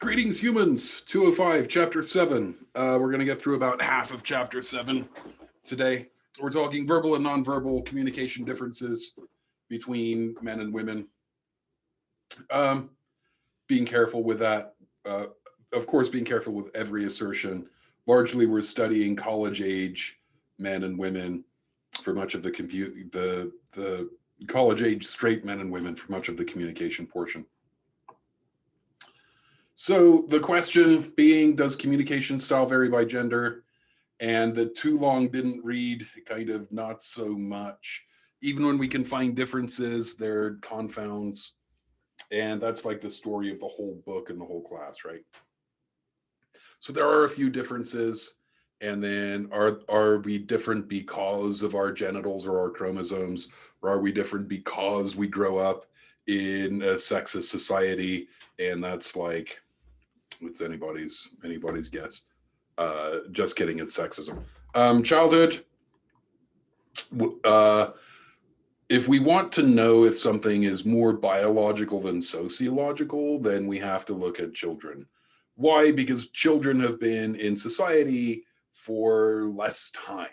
Greetings, humans. 205, Chapter 7. We're going to get through about half of Chapter 7 today. We're talking verbal and nonverbal communication differences between men and women. Um, being careful with that. Uh, of course, being careful with every assertion. Largely, we're studying college age men and women for much of the college age straight men and women for much of the communication portion. So the question being, does communication style vary by gender? And the too long didn't read, kind of not so much. Even when we can find differences, they're confounds. And that's like the story of the whole book and the whole class, right? So there are a few differences. And then are we different because of our genitals or our chromosomes? Or are we different because we grow up in a sexist society? And that's like, it's anybody's guess. Just kidding, it's sexism. Childhood. Uh, if we want to know if something is more biological than sociological, then we have to look at children. Why? Because children have been in society for less time.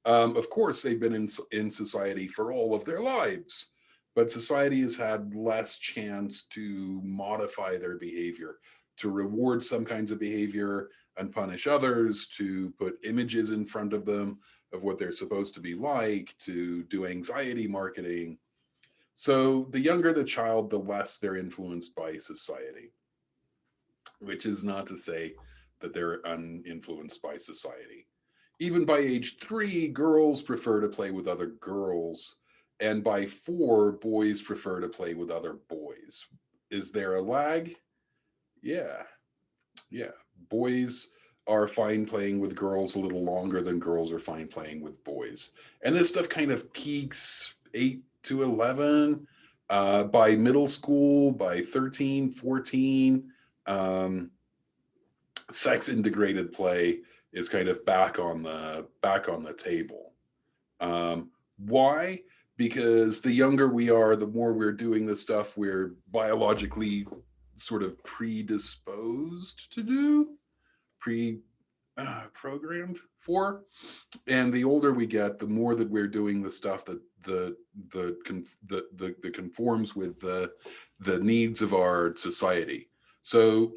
Of course, they've been in society for all of their lives, but society has had less chance to modify their behavior, to reward some kinds of behavior and punish others, to put images in front of them of what they're supposed to be like, to do anxiety marketing. So the younger the child, the less they're influenced by society, which is not to say that they're uninfluenced by society. Even by age 3, girls prefer to play with other girls, and by 4, boys prefer to play with other boys. Is there a lag? Yeah, yeah. Boys are fine playing with girls a little longer than girls are fine playing with boys. And this stuff kind of peaks 8 to 11. By middle school, by 13, 14, um, sex integrated play is kind of back on the table. Why? Because the younger we are, the more we're doing the stuff we're biologically sort of predisposed to do, pre programmed for, and the older we get, the more that we're doing the stuff that the conforms with the needs of our society. So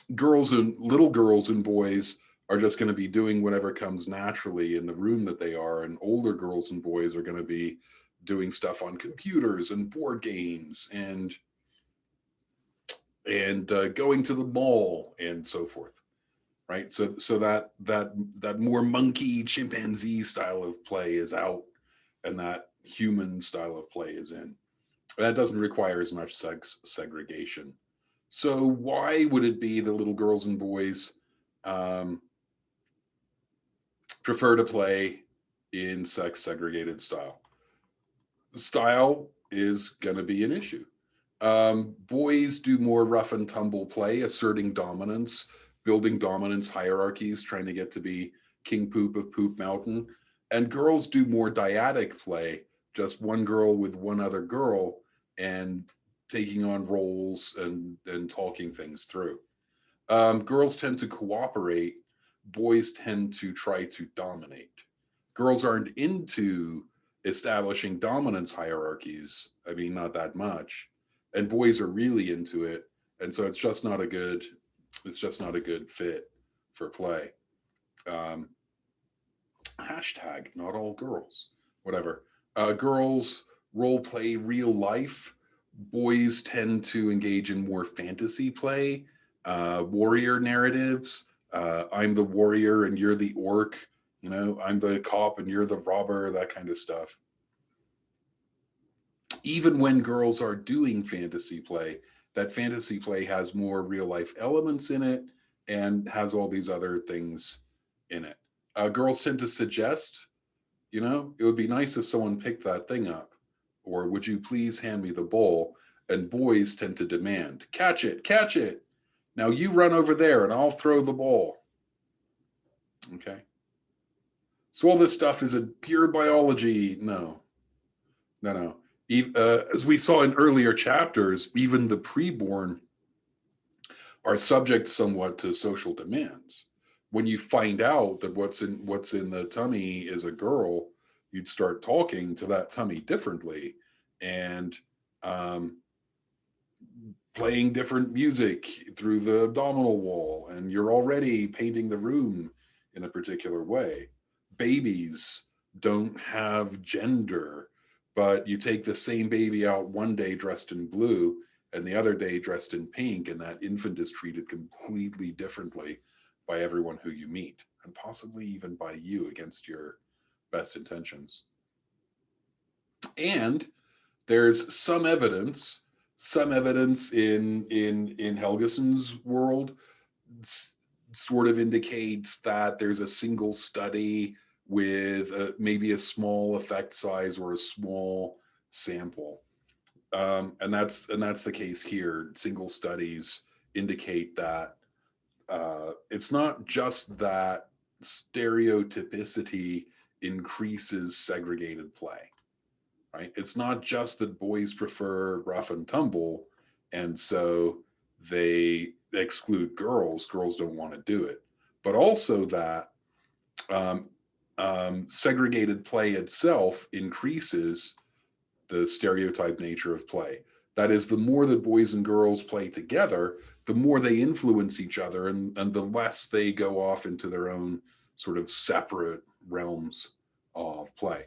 little girls and boys are just going to be doing whatever comes naturally in the room that they are, and older girls and boys are going to be doing stuff on computers and board games and going to the mall and so forth, right? So that more monkey chimpanzee style of play is out, and that human style of play is in. That doesn't require as much sex segregation. So why would it be that little girls and boys um, prefer to play in sex segregated style? Style is going to be an issue. Boys do more rough and tumble play, asserting dominance, building dominance hierarchies, trying to get to be king poop of Poop Mountain. And girls do more dyadic play, just one girl with one other girl and taking on roles and talking things through. Girls tend to cooperate, boys tend to try to dominate. Girls aren't into establishing dominance hierarchies. I mean, not that much. And boys are really into it. And so it's just not a good fit for play. Um, hashtag not all girls. Whatever. Girls role play real life. Boys tend to engage in more fantasy play, warrior narratives. I'm the warrior and you're the orc. I'm the cop and you're the robber, that kind of stuff. Even when girls are doing fantasy play, that fantasy play has more real life elements in it and has all these other things in it. Girls tend to suggest, it would be nice if someone picked that thing up, or would you please hand me the bowl? And boys tend to demand, catch it, catch it. Now you run over there and I'll throw the ball. Okay. So all this stuff is a pure biology. No, no, no. As we saw in earlier chapters, even the preborn are subject somewhat to social demands. When you find out that what's in the tummy is a girl, you'd start talking to that tummy differently, and um, playing different music through the abdominal wall, and you're already painting the room in a particular way. Babies don't have gender, but you take the same baby out one day dressed in blue and the other day dressed in pink, and that infant is treated completely differently by everyone who you meet, and possibly even by you against your best intentions. And there's some evidence in Helgeson's world sort of indicates that there's a single study with maybe a small effect size or a small sample, and that's the case here. Single studies indicate that it's not just that stereotypicity increases segregated play, right? It's not just that boys prefer rough and tumble, and so they exclude girls. Girls don't want to do it, but also that um, segregated play itself increases the stereotype nature of play. That is, the more that boys and girls play together, the more they influence each other, and the less they go off into their own sort of separate realms of play.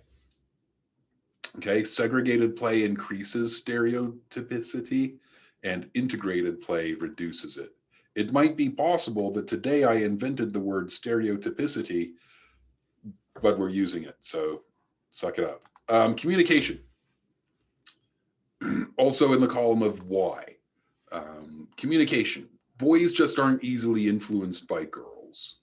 Okay, segregated play increases stereotypicity, and integrated play reduces it. It might be possible that today I invented the word stereotypicity, but we're using it, so suck it up. Communication, also in the column of why. Communication. Boys just aren't easily influenced by girls.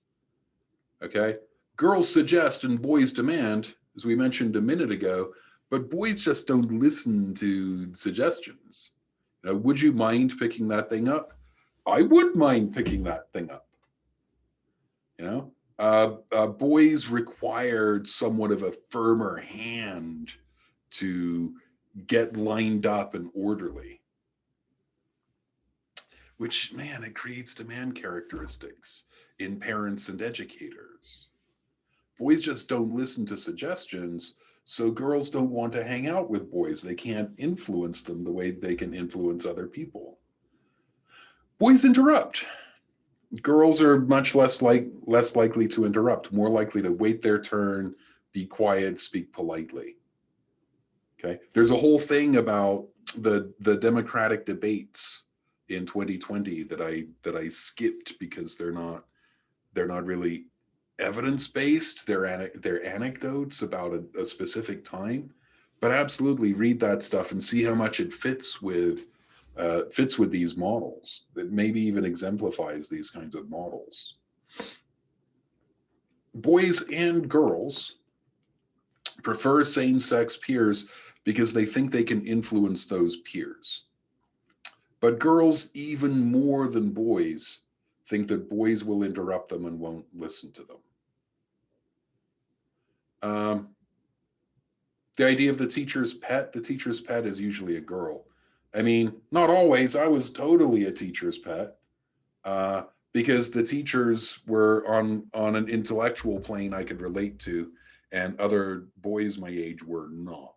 Okay? Girls suggest and boys demand, as we mentioned a minute ago, but boys just don't listen to suggestions. Would you mind picking that thing up? I would mind picking that thing up. Boys required somewhat of a firmer hand to get lined up and orderly, which, man, it creates demand characteristics in parents and educators. Boys just don't listen to suggestions, so girls don't want to hang out with boys. They can't influence them the way they can influence other people. Boys interrupt. Girls are much less likely to interrupt, more likely to wait their turn, be quiet, speak politely. Okay, there's a whole thing about the Democratic debates in 2020 that I skipped because they're not really evidence based. They're anecdotes about a specific time, but absolutely read that stuff and see how much it fits with these models. That maybe even exemplifies these kinds of models. Boys and girls prefer same-sex peers because they think they can influence those peers. But girls, even more than boys, think that boys will interrupt them and won't listen to them. Um, the idea of the teacher's pet is usually a girl. I mean, not always. I was totally a teacher's pet, uh, because the teachers were on an intellectual plane I could relate to, and other boys my age were not.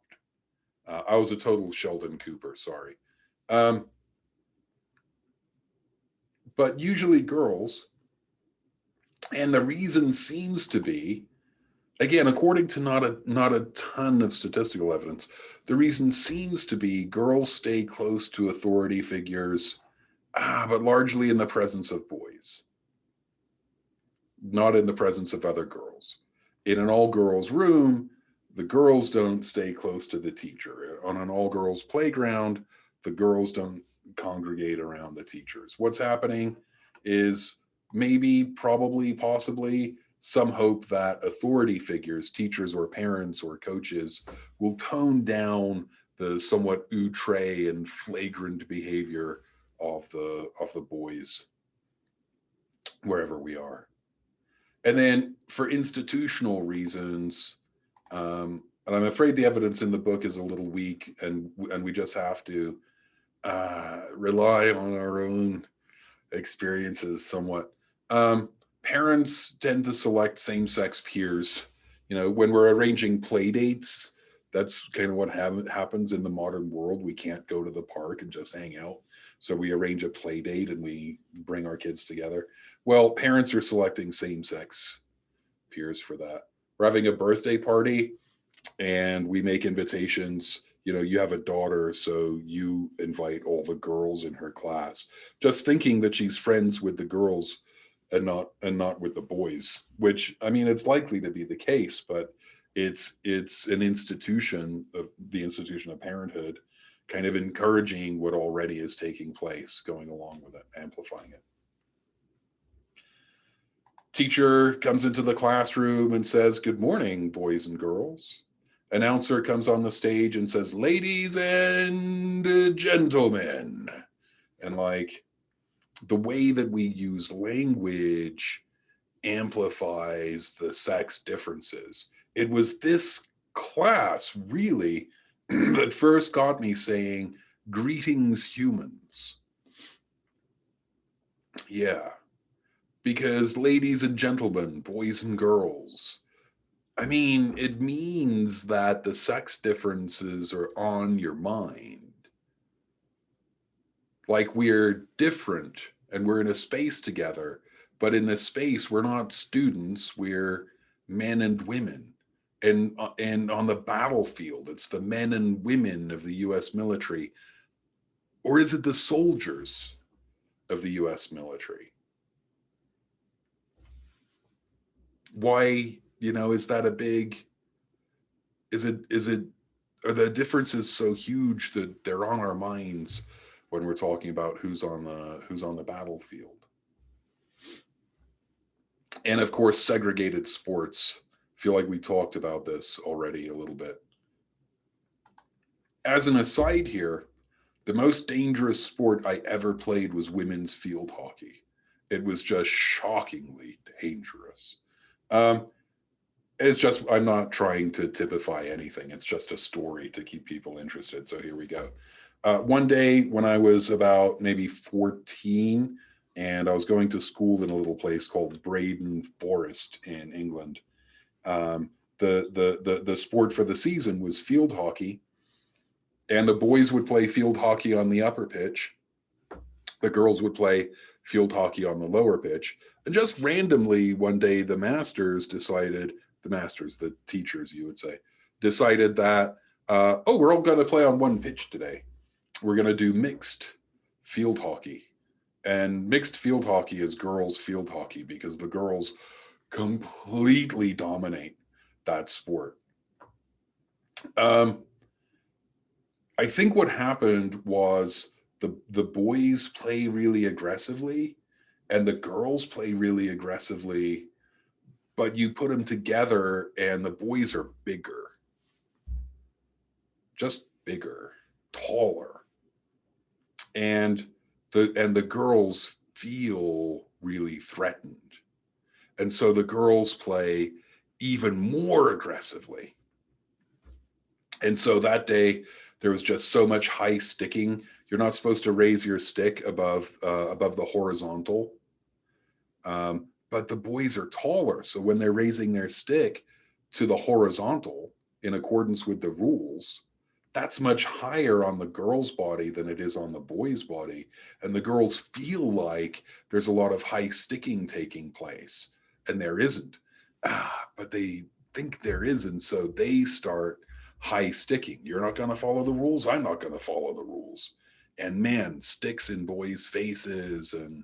I was a total Sheldon Cooper. Sorry. Um, but usually girls, and the reason seems to be, again, according to not a ton of statistical evidence, the reason seems to be girls stay close to authority figures, but largely in the presence of boys, not in the presence of other girls. In an all girls room, the girls don't stay close to the teacher. On an all girls playground, the girls don't congregate around the teachers. What's happening is maybe, probably, possibly some hope that authority figures, teachers or parents or coaches, will tone down the somewhat outre and flagrant behavior of the boys wherever we are. And then for institutional reasons, and I'm afraid the evidence in the book is a little weak, and we just have to rely on our own experiences somewhat. Parents tend to select same-sex peers. When we're arranging play dates, that's kind of what happens in the modern world. We can't go to the park and just hang out. So we arrange a play date and we bring our kids together. Well, parents are selecting same-sex peers for that. We're having a birthday party and we make invitations. You have a daughter, so you invite all the girls in her class, just thinking that she's friends with the girls and not with the boys, which, I mean, it's likely to be the case, but it's an institution of the institution of parenthood kind of encouraging what already is taking place, going along with it, amplifying it. Teacher comes into the classroom and says, "Good morning, boys and girls." Announcer comes on the stage and says, "Ladies and gentlemen." And like, the way that we use language amplifies the sex differences. It was this class really that first got me saying, "Greetings, humans." Yeah, because ladies and gentlemen, boys and girls, I mean, it means that the sex differences are on your mind. Like, we're different and we're in a space together, but in this space, we're not students, we're men and women. And on the battlefield, it's the men and women of the US military. Or is it the soldiers of the US military? Why, is that a big, is it are the differences so huge that they're on our minds when we're talking about who's on the battlefield? And of course, segregated sports. I feel like we talked about this already a little bit. As an aside here, the most dangerous sport I ever played was women's field hockey. It was just shockingly dangerous. Um, it's just, I'm not trying to typify anything. It's just a story to keep people interested. So here we go. One day when I was about maybe 14, and I was going to school in a little place called Braden Forest in England. The sport for the season was field hockey, and the boys would play field hockey on the upper pitch. The girls would play field hockey on the lower pitch. And just randomly one day, the teachers, you would say, decided that, oh, we're all going to play on one pitch today. We're going to do mixed field hockey. And mixed field hockey is girls' field hockey because the girls completely dominate that sport. I think what happened was the boys play really aggressively and the girls play really aggressively, but you put them together and the boys are bigger, just bigger, taller. And the girls feel really threatened. And so the girls play even more aggressively. And so that day there was just so much high sticking. You're not supposed to raise your stick above the horizontal. But the boys are taller, so when they're raising their stick to the horizontal in accordance with the rules, that's much higher on the girl's body than it is on the boy's body. And the girls feel like there's a lot of high sticking taking place, and there isn't. But they think there is, and so they start high sticking. You're not going to follow the rules. I'm not going to follow the rules. And man, sticks in boys' faces and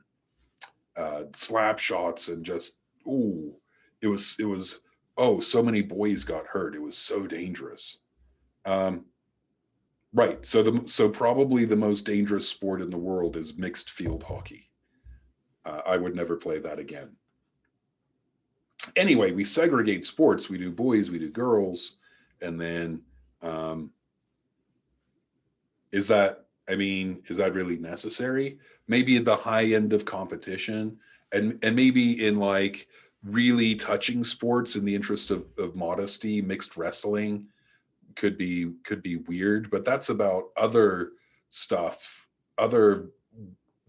slap shots and just, ooh, it was oh, so many boys got hurt. It was so dangerous. Um, right. So probably the most dangerous sport in the world is mixed field hockey. I would never play that again. Anyway, we segregate sports. We do boys, we do girls, and then um, is that really necessary? Maybe at the high end of competition, and maybe in like really touching sports in the interest of modesty, mixed wrestling could be weird, but that's about other stuff, other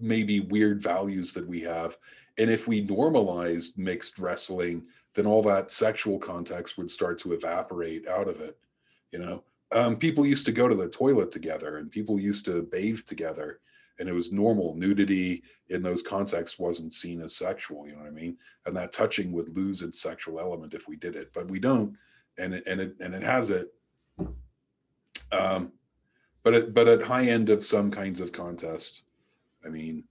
maybe weird values that we have. And if we normalized mixed wrestling, then all that sexual context would start to evaporate out of it. You know, people used to go to the toilet together and people used to bathe together, and it was normal. Nudity in those contexts wasn't seen as sexual. You know what I mean? And that touching would lose its sexual element if we did it, but we don't, and it has it. Um, but at high end of some kinds of contest, I mean,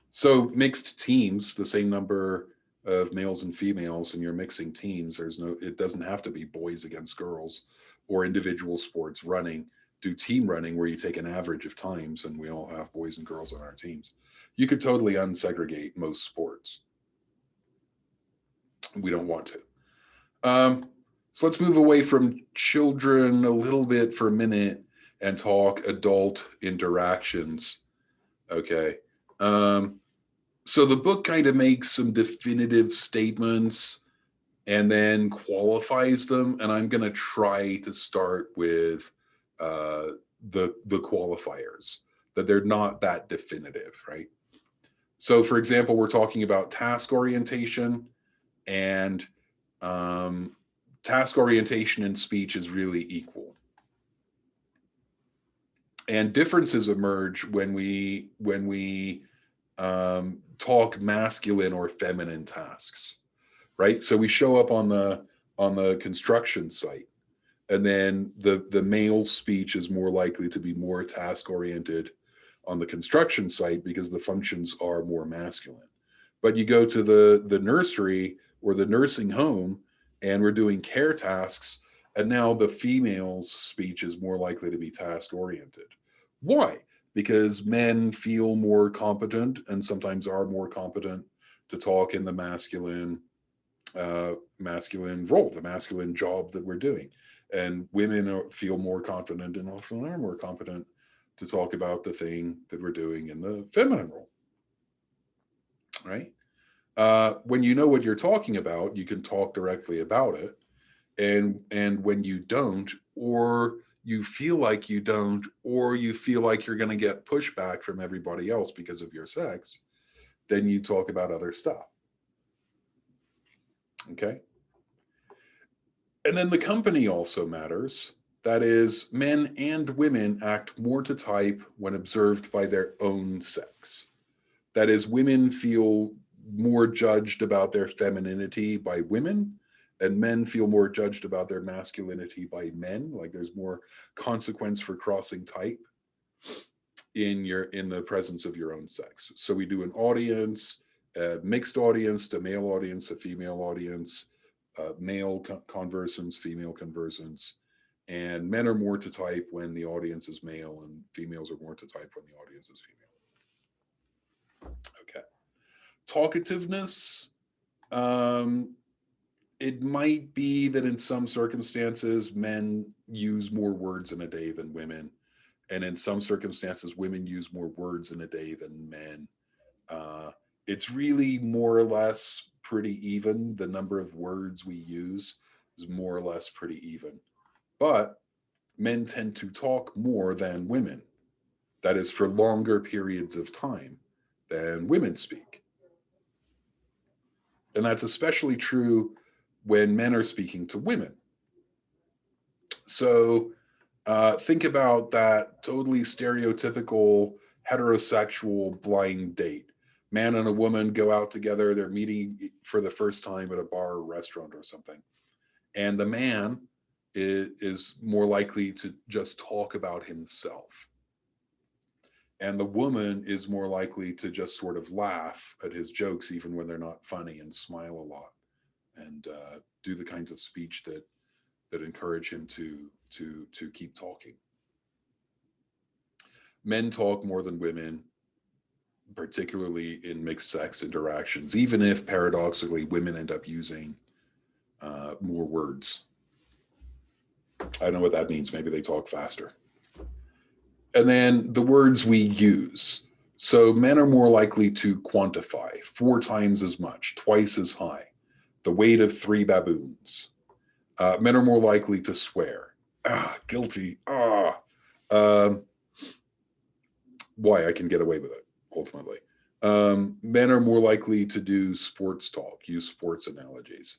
so mixed teams, the same number of males and females, and you're mixing teams. It doesn't have to be boys against girls or individual sports. Running, do team running where you take an average of times and we all have boys and girls on our teams. You could totally unsegregate most sports. We don't want to. So let's move away from children a little bit for a minute and talk adult interactions. Okay. So the book kind of makes some definitive statements and then qualifies them, and I'm going to try to start with the qualifiers, that they're not that definitive, right? So, for example, we're talking about task orientation, and task orientation in speech is really equal. And differences emerge when we talk masculine or feminine tasks, right? So we show up on the construction site, and then the male speech is more likely to be more task oriented on the construction site because the functions are more masculine. But you go to the nursery or the nursing home, and we're doing care tasks, and now the female's speech is more likely to be task oriented. Why? Because men feel more competent and sometimes are more competent to talk in the masculine role, the masculine job that we're doing, and women feel more confident and often are more competent to talk about the thing that we're doing in the feminine role, right? When you know what you're talking about, you can talk directly about it, and when you don't, or you feel like you don't, or you feel like you're going to get pushback from everybody else because of your sex, then you talk about other stuff. Okay. And then the company also matters. That is, men and women act more to type when observed by their own sex. That is, women feel more judged about their femininity by women, and men feel more judged about their masculinity by men. Like there's more consequence for crossing type in the presence of your own sex. So we do an audience, a mixed audience, a male audience, a female audience, male conversants, female conversants, and men are more to type when the audience is male, and females are more to type when the audience is female. Okay. Talkativeness. It might be that in some circumstances, men use more words in a day than women. And in some circumstances, women use more words in a day than men. It's really more or less pretty even. The number of words we use is more or less pretty even. But men tend to talk more than women. That is, for longer periods of time than women speak. And that's especially true when men are speaking to women. So think about that totally stereotypical heterosexual blind date. Man and a woman go out together, they're meeting for the first time at a bar or restaurant or something. And the man is more likely to just talk about himself. And the woman is more likely to just sort of laugh at his jokes, even when they're not funny, and smile a lot, and do the kinds of speech that encourage him to keep talking. Men talk more than women, particularly in mixed sex interactions, even if paradoxically women end up using more words. I don't know what that means. Maybe they talk faster. And then the words we use. So men are more likely to quantify 4 times as much, twice as high, the weight of 3 baboons. Men are more likely to swear. Guilty. Why? I can get away with it. ultimately. Men are more likely to do sports talk, use sports analogies.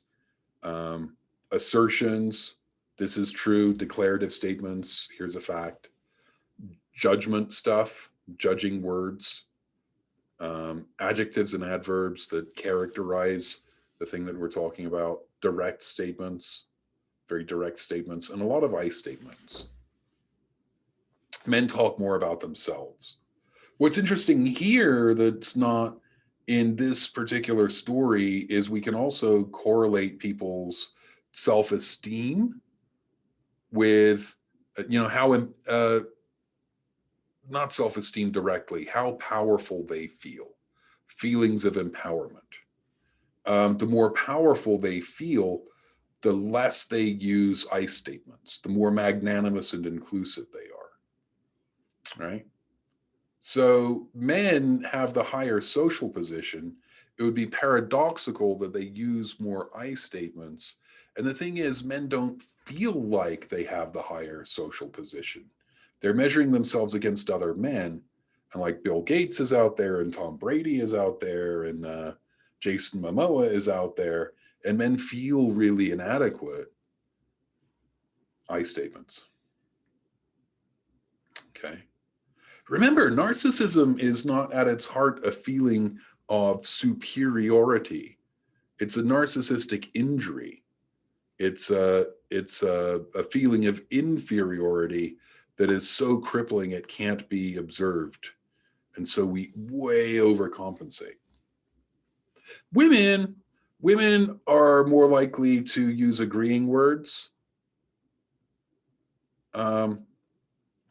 Um, Assertions, this is true. Declarative statements, here's a fact. Judgment stuff, judging words, adjectives and adverbs that characterize the thing that we're talking about, direct statements, very direct statements, and a lot of I statements. Men talk more about themselves. What's interesting here that's not in this particular story is we can also correlate people's self-esteem with how not self-esteem directly, how powerful they feel, feelings of empowerment. The more powerful they feel, the less they use I statements, the more magnanimous and inclusive they are, right? So men have the higher social position. It would be paradoxical that they use more I statements. And the thing is, men don't feel like they have the higher social position. They're measuring themselves against other men. And like Bill Gates is out there, and Tom Brady is out there, and Jason Momoa is out there, and men feel really inadequate. I statements. Okay. Remember, narcissism is not at its heart a feeling of superiority. It's a narcissistic injury. It's a feeling of inferiority that is so crippling it can't be observed. And so we way overcompensate. Women are more likely to use agreeing words.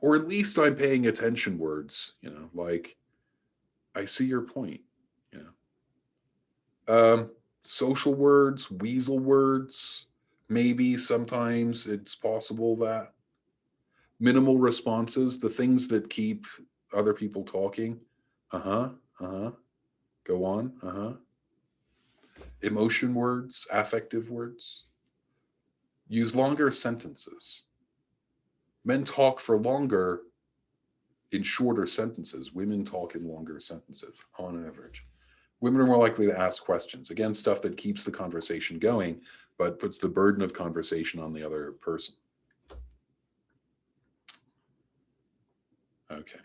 Or at least I'm paying attention words, like I see your point, you social words, weasel words, maybe sometimes it's possible that minimal responses, the things that keep other people talking. Go on. Emotion words, affective words. Use longer sentences. Men talk for longer in shorter sentences. Women talk in longer sentences on average. Women are more likely to ask questions. Again, stuff that keeps the conversation going, but puts the burden of conversation on the other person. Okay.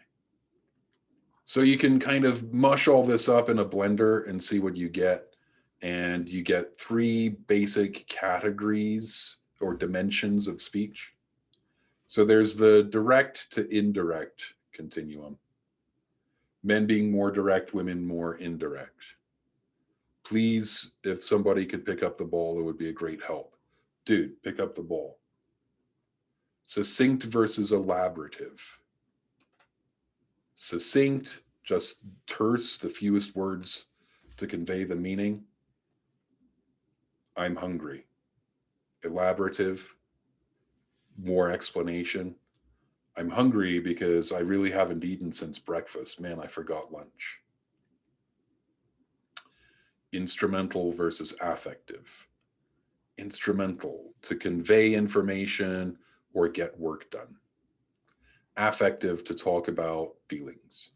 So you can kind of mush all this up in a blender and see what you get. And you get 3 basic categories or dimensions of speech. So there's the direct to indirect continuum. Men being more direct, women more indirect. Please, if somebody could pick up the ball, it would be a great help. Dude, pick up the ball. Succinct versus elaborative. Succinct, just terse, the fewest words to convey the meaning. I'm hungry. Elaborative, more explanation. I'm hungry because I really haven't eaten since breakfast. Man, I forgot lunch. Instrumental versus affective. Instrumental, to convey information or get work done. Affective, to talk about feelings.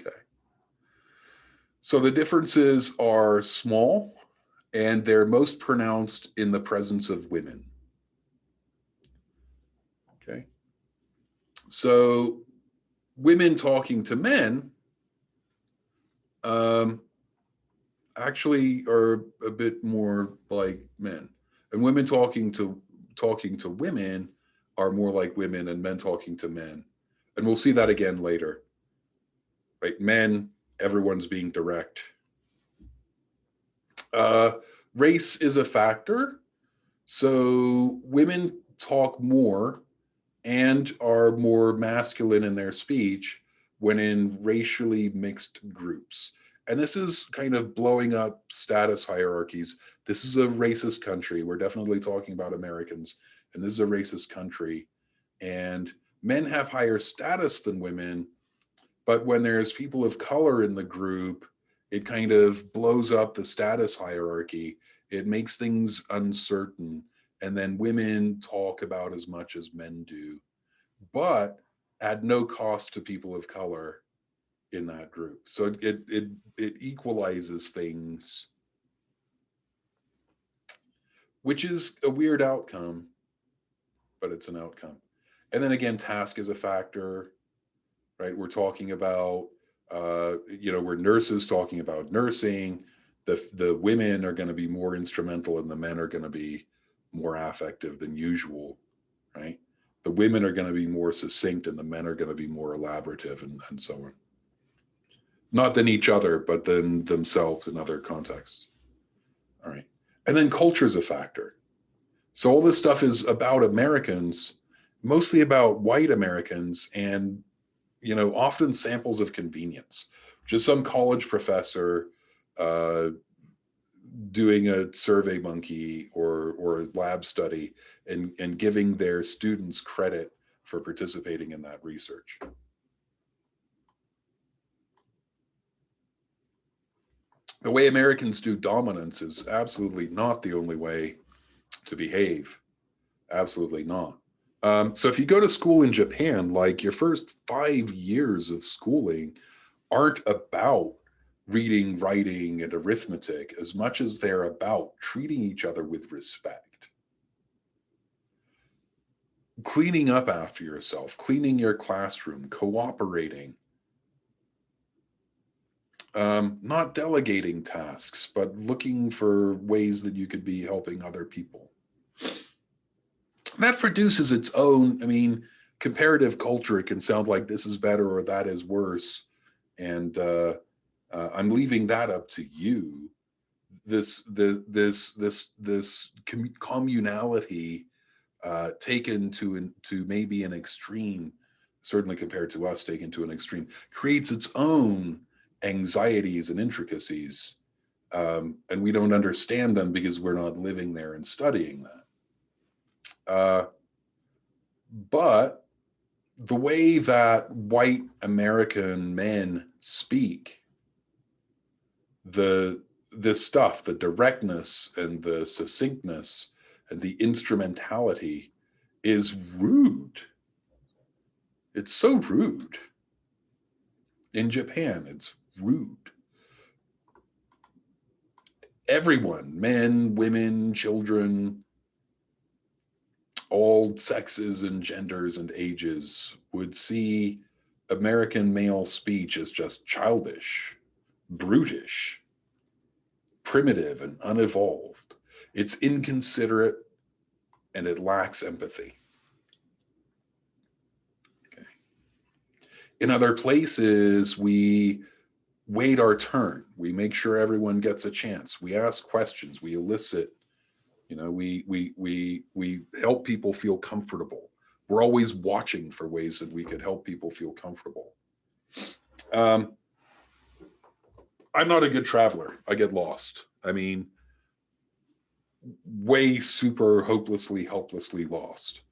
Okay. So the differences are small, and they're most pronounced in the presence of women. Okay. So women talking to men actually are a bit more like men, and women talking to women are more like women, and men talking to men. And we'll see that again later. Right? Men, everyone's being direct. Race is a factor. So women talk more and are more masculine in their speech when in racially mixed groups. And this is kind of blowing up status hierarchies. This is a racist country. We're definitely talking about Americans, and this is a racist country. And men have higher status than women, but when there's people of color in the group, it kind of blows up the status hierarchy. It makes things uncertain. And then women talk about as much as men do. But at no cost to people of color in that group. So it equalizes things, which is a weird outcome, but it's an outcome. And then again, task is a factor, right? We're talking about, we're nurses talking about nursing. The women are going to be more instrumental, and the men are going to be more affective than usual, right? The women are going to be more succinct, and the men are going to be more elaborative, and so on. Not than each other, but than themselves in other contexts. All right. And then culture is a factor. So all this stuff is about Americans, mostly about white Americans, and often samples of convenience. Just some college professor uh, doing a survey monkey or a lab study and giving their students credit for participating in that research. The way Americans do dominance is absolutely not the only way to behave. Absolutely not. So if you go to school in Japan, like your first 5 years of schooling aren't about reading, writing, and arithmetic as much as they're about treating each other with respect. Cleaning up after yourself, cleaning your classroom, cooperating, not delegating tasks, but looking for ways that you could be helping other people. That produces its own, comparative culture. It can sound like this is better or that is worse. And I'm leaving that up to you. This communality taken to maybe an extreme, certainly compared to us, taken to an extreme, creates its own anxieties and intricacies, and we don't understand them because we're not living there and studying that. But the way that white American men speak, this stuff, the directness and the succinctness and the instrumentality is rude. It's so rude. In Japan, it's rude. Everyone, men, women, children, all sexes and genders and ages, would see American male speech as just childish, brutish, primitive, and unevolved. It's inconsiderate, and it lacks empathy. Okay. In other places, we wait our turn. We make sure everyone gets a chance. We ask questions. We elicit. We help people feel comfortable. We're always watching for ways that we could help people feel comfortable. I'm not a good traveler. I get lost. Way super hopelessly, helplessly lost.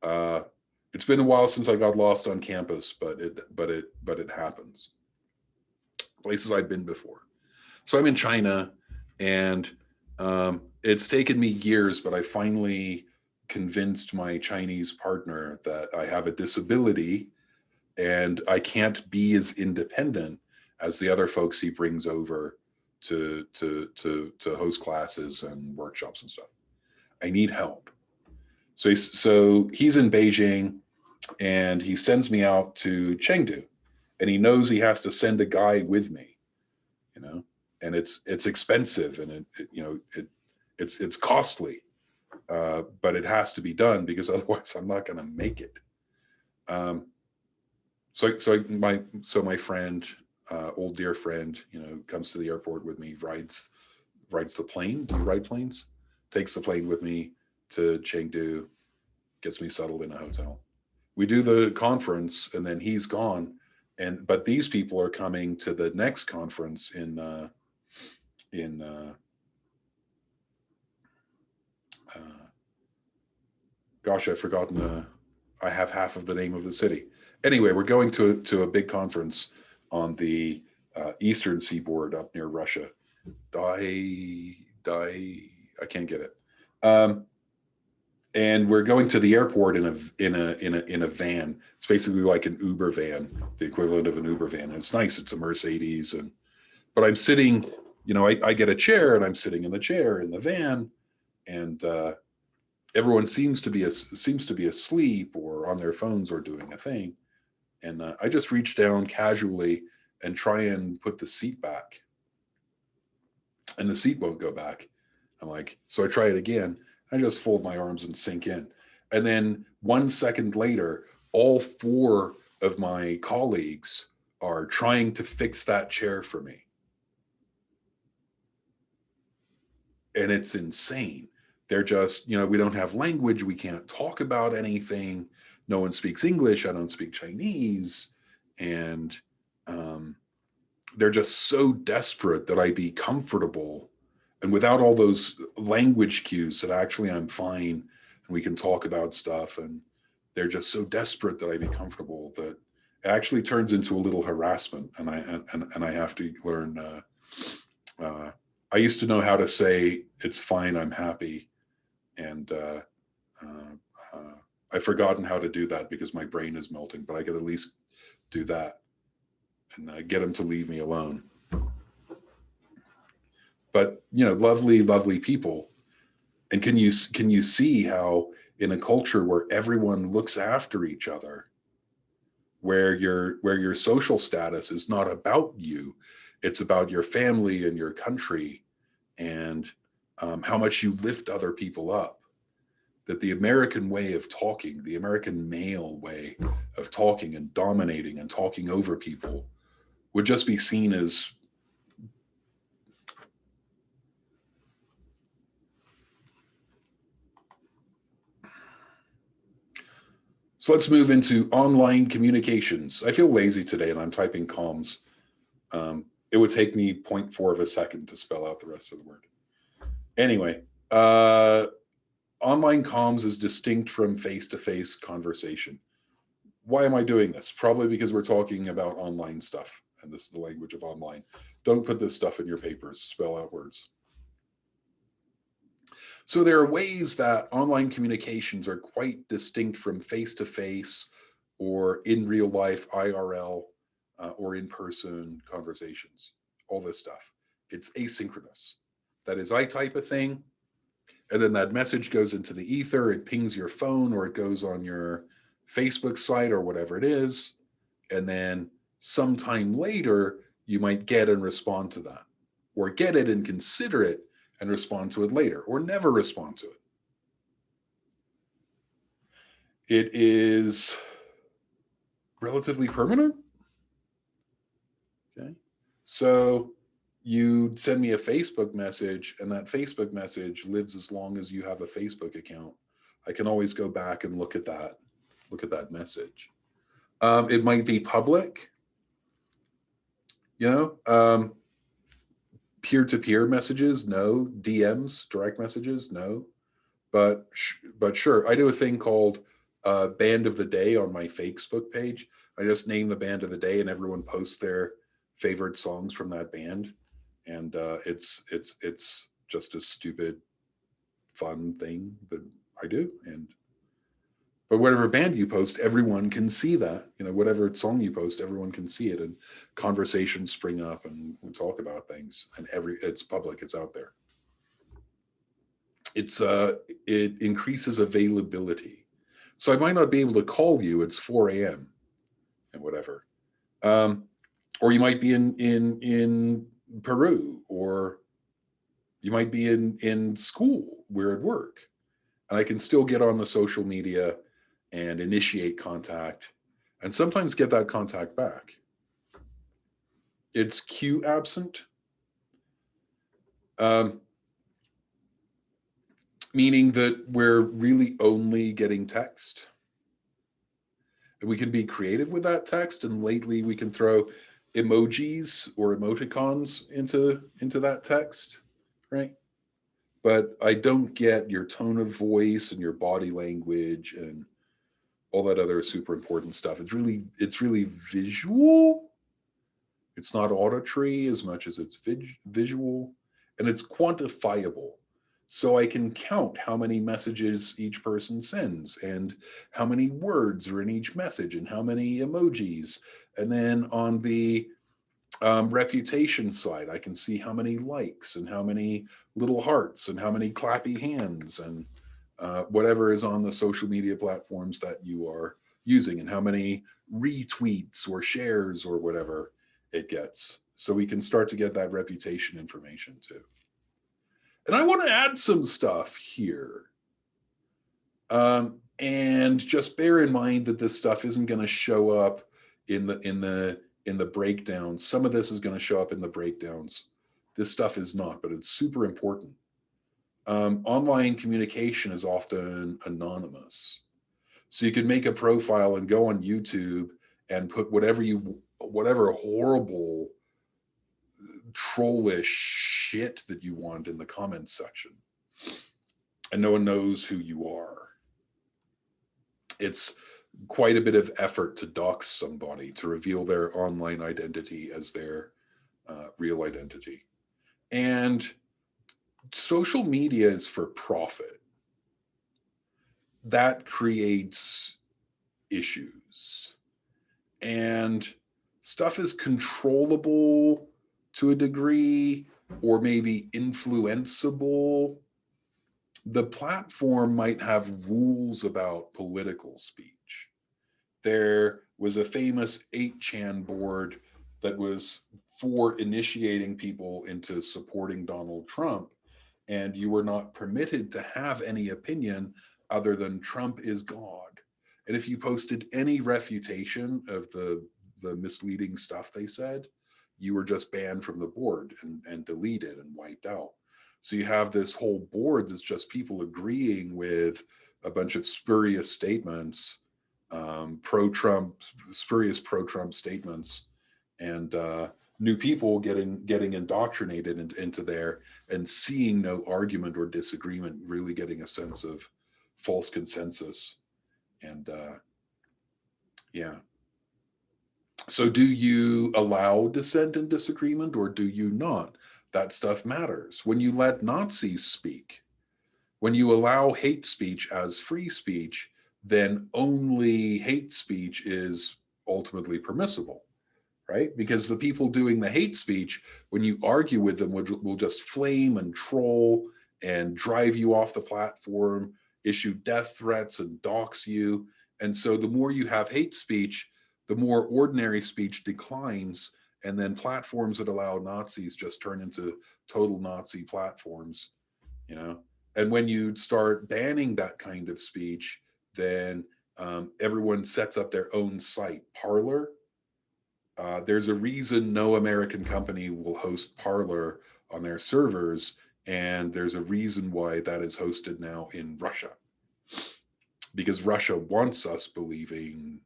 It's been a while since I got lost on campus, but it happens. Places I've been before. So I'm in China, and it's taken me years, but I finally convinced my Chinese partner that I have a disability and I can't be as independent as the other folks he brings over to host classes and workshops and stuff. I need help. So he's in Beijing, and he sends me out to Chengdu, and he knows he has to send a guy with me, and it's expensive, and it's costly, but it has to be done because otherwise I'm not going to make it. So my friend, old dear friend, comes to the airport with me, rides the plane. Do you ride planes? Takes the plane with me to Chengdu, gets me settled in a hotel. We do the conference, and then he's gone. But these people are coming to the next conference gosh, I've forgotten. I have half of the name of the city. Anyway, we're going to a big conference on the eastern seaboard up near Russia. I can't get it. and we're going to the airport in a van. It's basically like an Uber van, the equivalent of an Uber van. And it's nice. It's a Mercedes, but I'm sitting. I get a chair, and I'm sitting in the chair in the van, and everyone seems to be asleep or on their phones or doing a thing. And I just reach down casually and try and put the seat back, and the seat won't go back. I'm like, so I try it again. I just fold my arms and sink in. And then 1 second later, all four of my colleagues are trying to fix that chair for me. And it's insane. They're just, we don't have language. We can't talk about anything. No one speaks English. I don't speak Chinese. And they're just so desperate that I be comfortable, and without all those language cues, that actually I'm fine and we can talk about stuff. And they're just so desperate that I be comfortable that it actually turns into a little harassment. And I have to learn. I used to know how to say, "It's fine, I'm happy," and I've forgotten how to do that because my brain is melting. But I could at least do that and get them to leave me alone. But lovely, lovely people. And can you see how in a culture where everyone looks after each other, where your social status is not about you, it's about your family and your country, and how much you lift other people up, that the American way of talking, the American male way of talking and dominating and talking over people, would just be seen as So let's move into online communications. I feel lazy today and I'm typing comms. It would take me 0.4 of a second to spell out the rest of the word. Anyway, online comms is distinct from face-to-face conversation. Why am I doing this? Probably because we're talking about online stuff, and this is the language of online. Don't put this stuff in your papers, spell out words. So there are ways that online communications are quite distinct from face-to-face or in real life IRL or in-person conversations, all this stuff. It's asynchronous. That is, I type a thing, and then that message goes into the ether, it pings your phone, or it goes on your Facebook site or whatever it is, and then sometime later, you might get and respond to that, or get it and consider it and respond to it later, or never respond to it. It is relatively permanent. Okay. So you send me a Facebook message, and that Facebook message lives as long as you have a Facebook account. I can always go back and look at that message. It might be public, peer-to-peer messages, no. DMs, direct messages, no. But sure, I do a thing called Band of the Day on my Facebook page. I just name the band of the day, and everyone posts their favorite songs from that band, and it's just a stupid, fun thing that I do. But whatever band you post, everyone can see that. Whatever song you post, everyone can see it, and conversations spring up, and we talk about things, and it's public, it's out there. It increases availability. So I might not be able to call you. It's 4 a.m. and whatever, or you might be in Peru, or you might be in school. We're at work, and I can still get on the social media and initiate contact, and sometimes get that contact back. It's cue absent. Meaning that we're really only getting text. And we can be creative with that text, and lately we can throw emojis or emoticons into that text, right? But I don't get your tone of voice and your body language and all that other super important stuff. It's really visual. It's not auditory as much as it's visual, and it's quantifiable. so I can count how many messages each person sends and how many words are in each message and how many emojis. And then on the reputation side, I can see how many likes and how many little hearts and how many clappy hands and whatever is on the social media platforms that you are using and how many retweets or shares or whatever it gets. So we can start to get that reputation information too. And I want to add some stuff here. And just bear in mind that this stuff isn't going to show up in the breakdowns. Some of this is going to show up in the breakdowns. This stuff is not, but it's super important. Online communication is often anonymous. So you can make a profile and go on YouTube and put whatever horrible trollish shit that you want in the comments section. And no one knows who you are. It's quite a bit of effort to dox somebody, to reveal their online identity as their real identity. And social media is for profit. That creates issues. And stuff is controllable to a degree, or maybe influenceable. The platform might have rules about political speech. There was a famous 8chan board that was for initiating people into supporting Donald Trump, and you were not permitted to have any opinion other than Trump is God. And if you posted any refutation of the misleading stuff they said, you were just banned from the board and deleted and wiped out. So you have this whole board that's just people agreeing with a bunch of spurious statements, spurious pro-Trump statements, and new people getting indoctrinated into there and seeing no argument or disagreement, really getting a sense of false consensus. And yeah. So do you allow dissent and disagreement, or do you not? That stuff matters. When you let Nazis speak, when you allow hate speech as free speech, then only hate speech is ultimately permissible, right? Because the people doing the hate speech, when you argue with them, will just flame and troll and drive you off the platform, issue death threats and dox you. And so the more you have hate speech, the more ordinary speech declines. And then platforms that allow Nazis just turn into total Nazi platforms, you know? And when you start banning that kind of speech, then everyone sets up their own site. Parler, there's a reason no American company will host Parler on their servers, and there's a reason why that is hosted now in Russia, because Russia wants us believing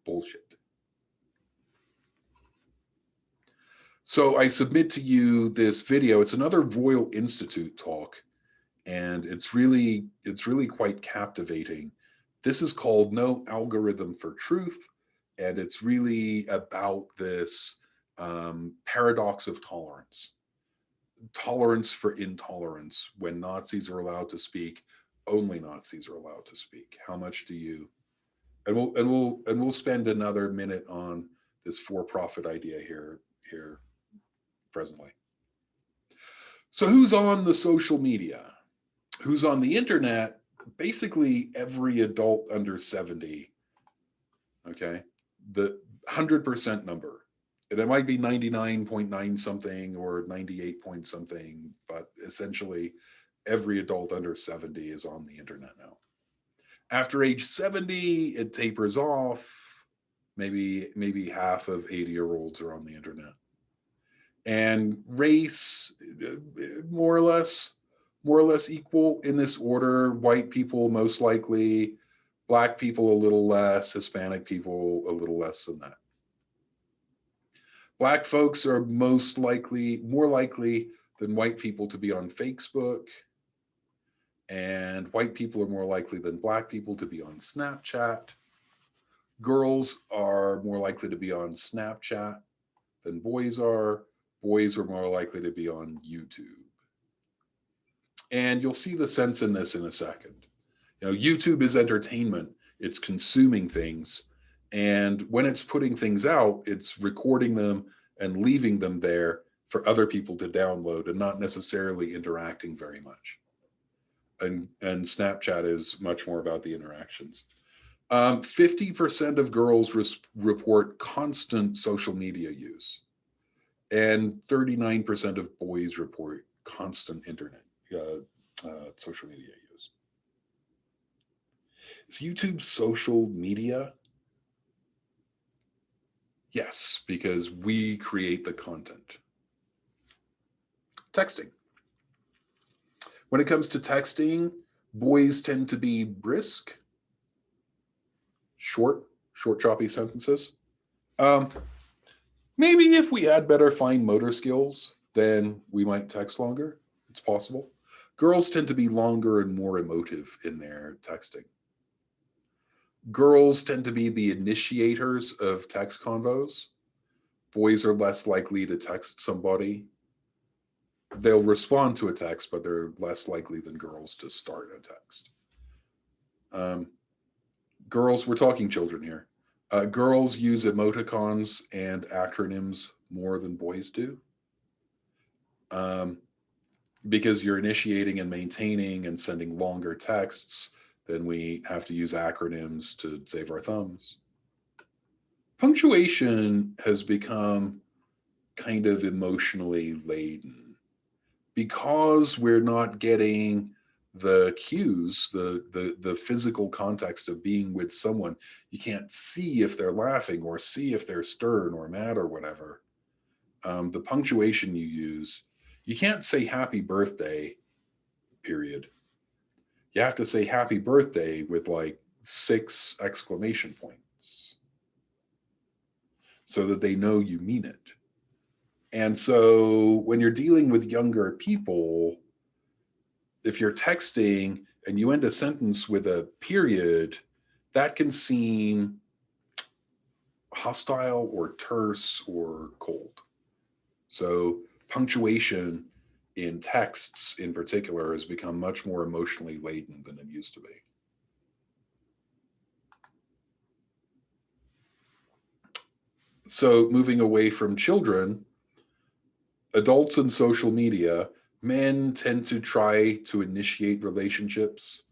bullshit. So I submit to you this video. It's another Royal Institute talk, and it's really quite captivating. This is called No Algorithm for Truth, and it's really about this paradox of tolerance for intolerance. When Nazis are allowed to speak, only Nazis are allowed to speak. How much do you? And we'll spend another minute on this for-profit idea here presently. So who's on the social media? Who's on the internet? Basically every adult under 70. Okay, the 100% number. And it might be 99.9 something or 98 point something, but essentially every adult under 70 is on the internet now. After age 70, it tapers off. Maybe half of 80-year-olds are on the internet. And race, more or less equal in this order. White people most likely, Black people a little less, Hispanic people a little less than that. Black folks are more likely than white people to be on Facebook, and white people are more likely than Black people to be on Snapchat. Girls are more likely to be on Snapchat than boys are. Boys are more likely to be on YouTube. And you'll see the sense in this in a second. YouTube is entertainment, it's consuming things. And when it's putting things out, it's recording them and leaving them there for other people to download and not necessarily interacting very much. And Snapchat is much more about the interactions. 50% of girls report constant social media use, and 39% of boys report constant internet social media use. Is YouTube social media? Yes, because we create the content. Texting. When it comes to texting, boys tend to be brisk, short, choppy sentences. Maybe if we had better fine motor skills, then we might text longer. It's possible. Girls tend to be longer and more emotive in their texting. Girls tend to be the initiators of text convos. Boys are less likely to text somebody. They'll respond to a text, but they're less likely than girls to start a text. Girls, we're talking children here. Girls use emoticons and acronyms more than boys do. Because you're initiating and maintaining and sending longer texts, then we have to use acronyms to save our thumbs. Punctuation has become kind of emotionally laden because we're not getting the cues, the physical context of being with someone. You can't see if they're laughing or see if they're stern or mad or whatever. The punctuation you use, you can't say happy birthday, period. You have to say happy birthday with like 6 exclamation points so that they know you mean it. And so when you're dealing with younger people, if you're texting and you end a sentence with a period, that can seem hostile or terse or cold. So punctuation in texts in particular has become much more emotionally laden than it used to be. So moving away from children, adults and social media, men tend to try to initiate relationships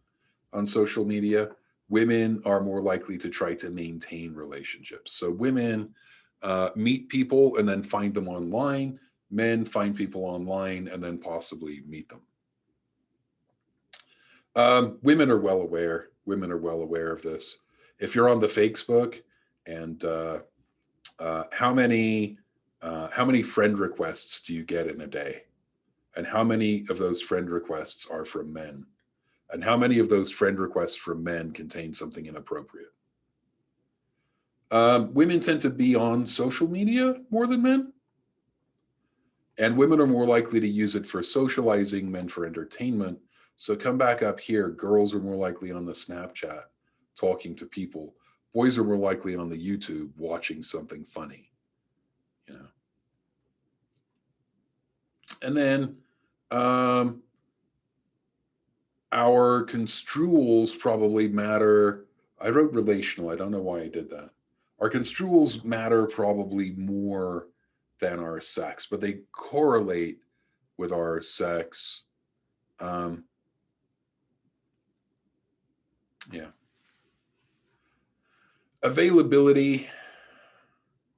on social media. Women are more likely to try to maintain relationships. So women meet people and then find them online. Men find people online and then possibly meet them. Women are well aware. Women are well aware of this. If you're on the Facebook, and how many friend requests do you get in a day? And how many of those friend requests are from men? And how many of those friend requests from men contain something inappropriate? Women tend to be on social media more than men. And women are more likely to use it for socializing, men for entertainment. So come back up here. Girls are more likely on the Snapchat talking to people. Boys are more likely on the YouTube watching something funny. And then our construals probably matter. I wrote relational. I don't know why I did that. Our construals matter probably more than our sex, but they correlate with our sex. Yeah. Availability,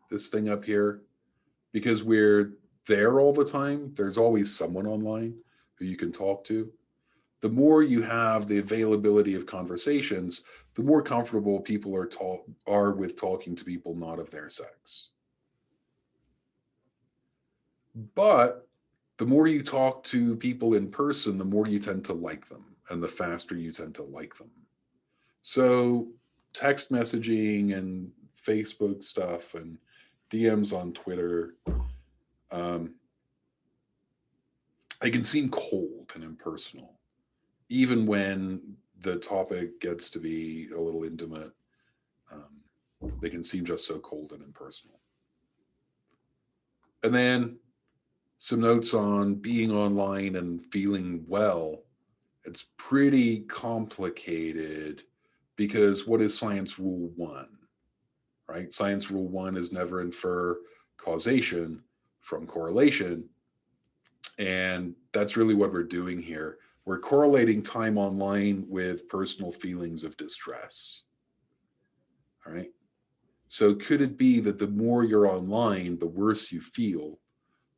this thing up here, because we're there all the time, there's always someone online who you can talk to. The more you have the availability of conversations, the more comfortable people are with talking to people not of their sex. But the more you talk to people in person, the more you tend to like them, and the faster you tend to like them. So text messaging and Facebook stuff and DMs on Twitter, they can seem cold and impersonal, even when the topic gets to be a little intimate. They can seem just so cold and impersonal. And then some notes on being online and feeling well It's pretty complicated because what is science rule one, right? Science rule one is never infer causation from correlation. And that's really what we're doing here. We're correlating time online with personal feelings of distress. All right. So could it be that the more you're online, the worse you feel?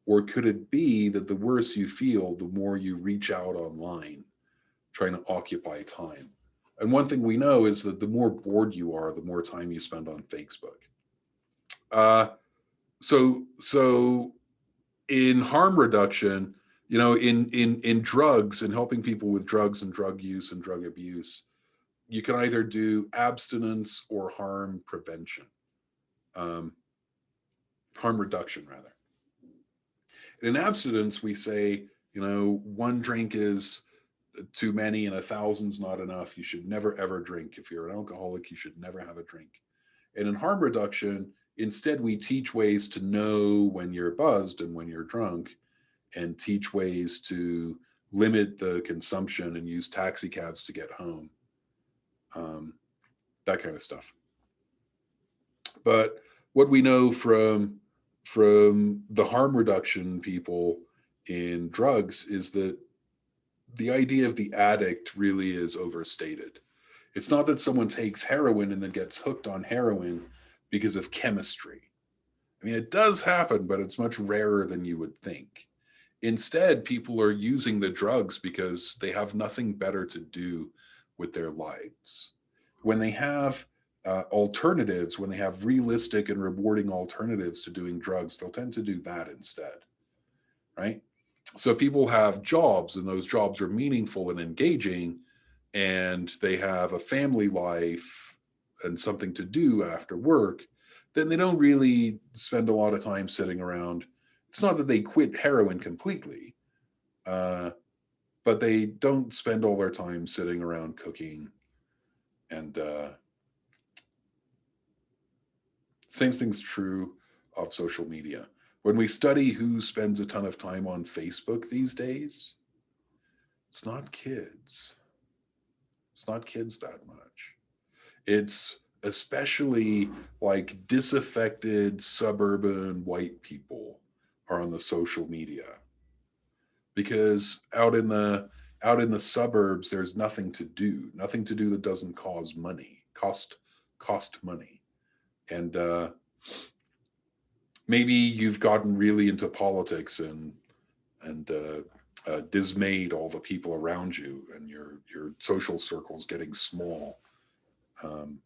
Or could it be that the worse you feel, the more you reach out online, trying to occupy time? And one thing we know is that the more bored you are, the more time you spend on Facebook. Uh, so in harm reduction, in drugs and helping people with drugs and drug use and drug abuse, you can either do abstinence or harm prevention, um, harm reduction rather. In abstinence, we say, one drink is too many and a thousand's not enough. You should never ever drink. If you're an alcoholic, you should never have a drink. And in harm reduction, instead we teach ways to know when you're buzzed and when you're drunk, and teach ways to limit the consumption and use taxi cabs to get home, um, that kind of stuff. But what we know from the harm reduction people in drugs is that the idea of the addict really is overstated. It's not that someone takes heroin and then gets hooked on heroin because of chemistry. I mean, it does happen, but it's much rarer than you would think. Instead, people are using the drugs because they have nothing better to do with their lives. When they have alternatives, when they have realistic and rewarding alternatives to doing drugs, they'll tend to do that instead, right? So if people have jobs and those jobs are meaningful and engaging, and they have a family life and something to do after work, then they don't really spend a lot of time sitting around. It's not that they quit heroin completely, uh, but they don't spend all their time sitting around cooking. And same thing's true of social media. When we study who spends a ton of time on Facebook these days, it's not kids. It's not kids that much. It's especially like disaffected suburban white people are on the social media, because out in the suburbs there's nothing to do that doesn't cost money. And maybe you've gotten really into politics and dismayed all the people around you, and your social circle's getting small. um,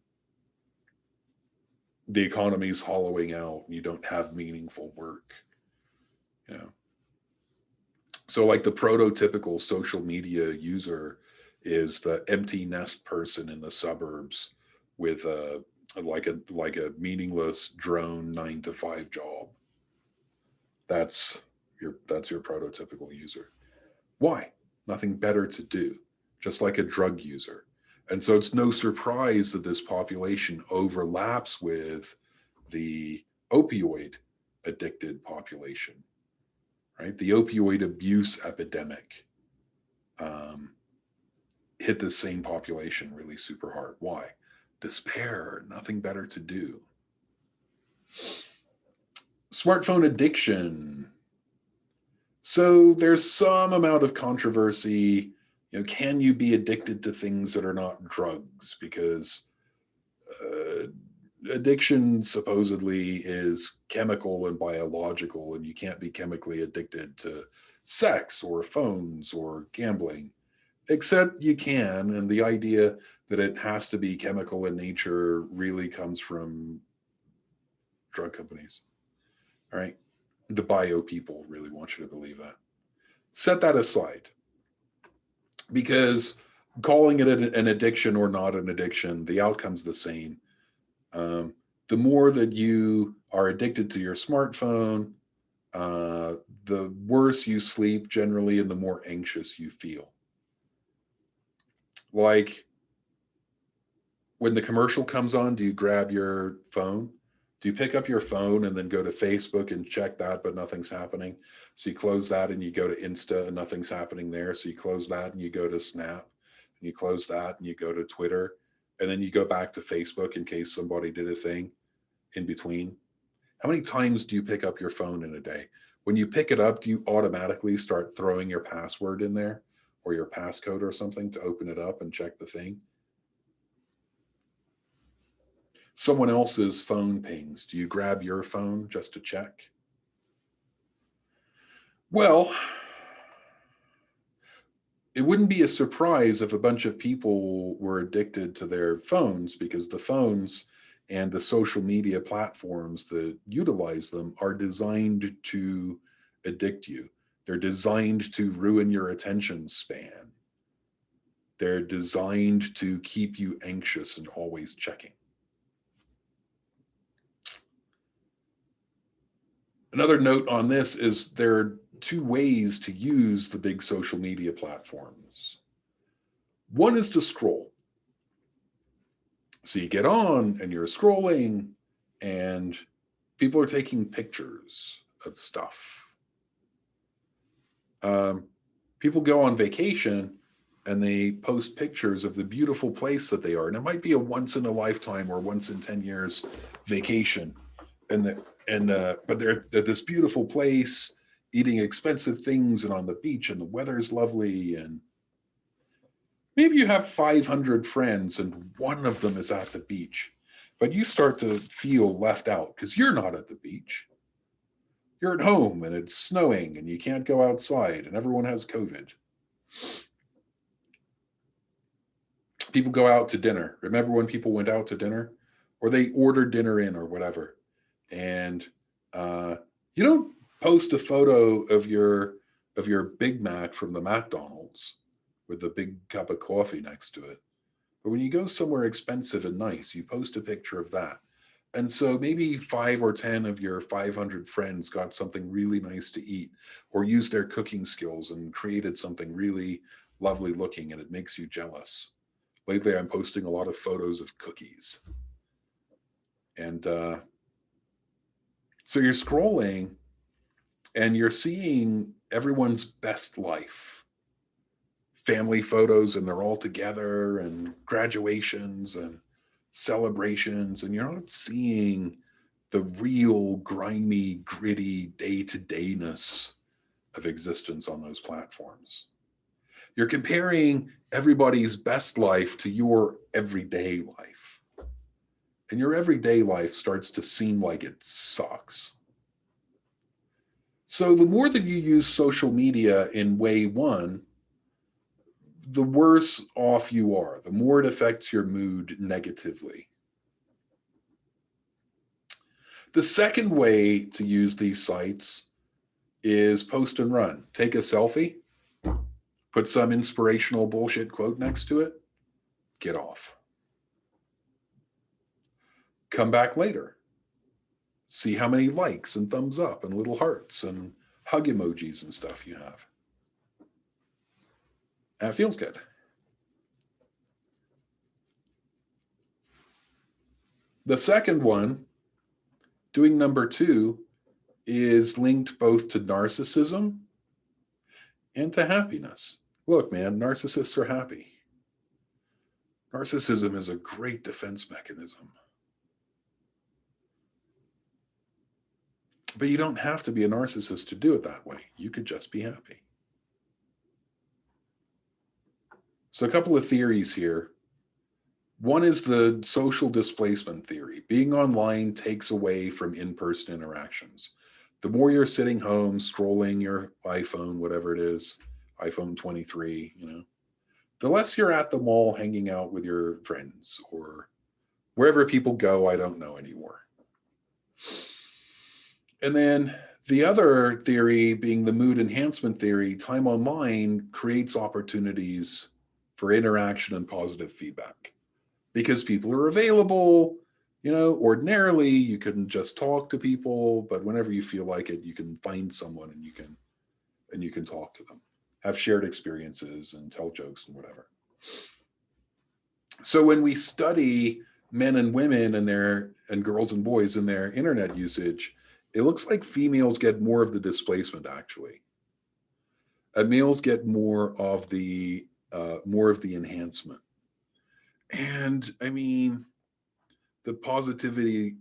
the economy's hollowing out and you don't have meaningful work, you know so like the prototypical social media user is the empty nest person in the suburbs with a meaningless drone 9 to 5 job. That's your prototypical user. Why? Nothing better to do, just like a drug user. And so it's no surprise that this population overlaps with the opioid addicted population, right? The opioid abuse epidemic um, hit the same population really super hard. Why? Despair, nothing better to do. Smartphone addiction. So there's some amount of controversy. Can you be addicted to things that are not drugs? Because uh, addiction supposedly is chemical and biological, and you can't be chemically addicted to sex or phones or gambling, except you can. And the idea that it has to be chemical in nature really comes from drug companies. All right. The bio people really want you to believe that. Set that aside, because calling it an addiction or not an addiction, the outcome's the same. Um, the more that you are addicted to your smartphone, uh, the worse you sleep generally, and the more anxious you feel. Like when the commercial comes on, do you grab your phone? Do you pick up your phone and then go to Facebook and check that, but nothing's happening? So you close that and you go to Insta and nothing's happening there. So you close that and you go to Snap, and you close that and you go to Twitter, and then you go back to Facebook in case somebody did a thing in between. How many times do you pick up your phone in a day? When you pick it up, do you automatically start throwing your password in there or your passcode or something to open it up and check the thing? Someone else's phone pings. Do you grab your phone just to check? Well, it wouldn't be a surprise if a bunch of people were addicted to their phones, because the phones and the social media platforms that utilize them are designed to addict you. They're designed to ruin your attention span. They're designed to keep you anxious and always checking. Another note on this is there are two ways to use the big social media platforms. One is to scroll. So you get on and you're scrolling, and people are taking pictures of stuff. People go on vacation and they post pictures of the beautiful place that they are. And it might be a once in a lifetime or once in 10 years vacation. But they're at this beautiful place, eating expensive things and on the beach, and the weather's lovely. And maybe you have 500 friends and one of them is at the beach, but you start to feel left out because you're not at the beach. You're at home and it's snowing and you can't go outside and everyone has COVID. People go out to dinner. Remember when people went out to dinner, or they ordered dinner in or whatever? And you don't post a photo of your Big Mac from the McDonald's with the big cup of coffee next to it. But when you go somewhere expensive and nice, you post a picture of that. And so maybe 5 or 10 of your 500 friends got something really nice to eat, or used their cooking skills and created something really lovely looking, and it makes you jealous. Lately, I'm posting a lot of photos of cookies. And so you're scrolling and you're seeing everyone's best life, family photos, and they're all together, and graduations and celebrations, and you're not seeing the real grimy, gritty day-to-dayness of existence on those platforms. You're comparing everybody's best life to your everyday life, and your everyday life starts to seem like it sucks. So the more that you use social media in way one, the worse off you are, the more it affects your mood negatively. The second way to use these sites is post and run. Take a selfie, put some inspirational bullshit quote next to it, get off. Come back later. See how many likes and thumbs up and little hearts and hug emojis and stuff you have. That feels good. The second one, doing number two, is linked both to narcissism and to happiness. Look, man, narcissists are happy. Narcissism is a great defense mechanism. But you don't have to be a narcissist to do it that way. You could just be happy. So a couple of theories here. One is the social displacement theory. Being online takes away from in-person interactions. The more you're sitting home, scrolling your iPhone, whatever it is, iPhone 23, the less you're at the mall hanging out with your friends, or wherever people go, I don't know anymore. And then the other theory being the mood enhancement theory, time online creates opportunities for interaction and positive feedback because people are available. Ordinarily you couldn't just talk to people, but whenever you feel like it, you can find someone and you can talk to them, have shared experiences and tell jokes and whatever. So when we study men and women and girls and boys in their internet usage, it looks like females get more of the displacement actually. And males get more of the enhancement. And I mean, the positivity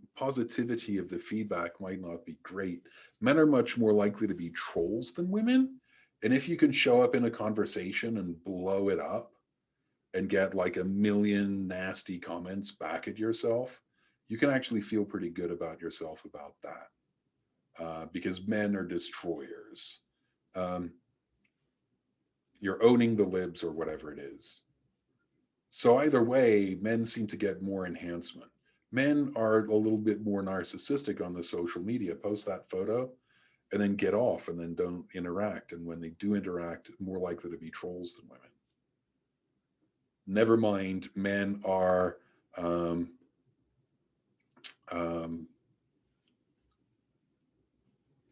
of the feedback might not be great. Men are much more likely to be trolls than women. And if you can show up in a conversation and blow it up and get like a million nasty comments back at yourself, you can actually feel pretty good about yourself about that. Because men are destroyers. Um, you're owning the libs or whatever it is. So either way, men seem to get more enhancement. Men are a little bit more narcissistic on the social media, post that photo and then get off and then don't interact. And when they do interact, more likely to be trolls than women. Never mind, men are um, um,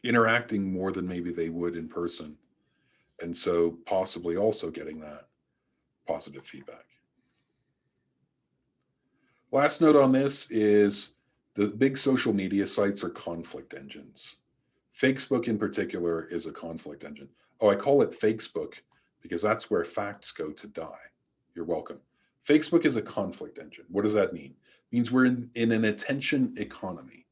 interacting more than maybe they would in person. And so possibly also getting that positive feedback. Last note on this is the big social media sites are conflict engines. Facebook in particular is a conflict engine. Oh, I call it Facebook because that's where facts go to die. You're welcome. Facebook is a conflict engine. What does that mean? It means we're in an attention economy.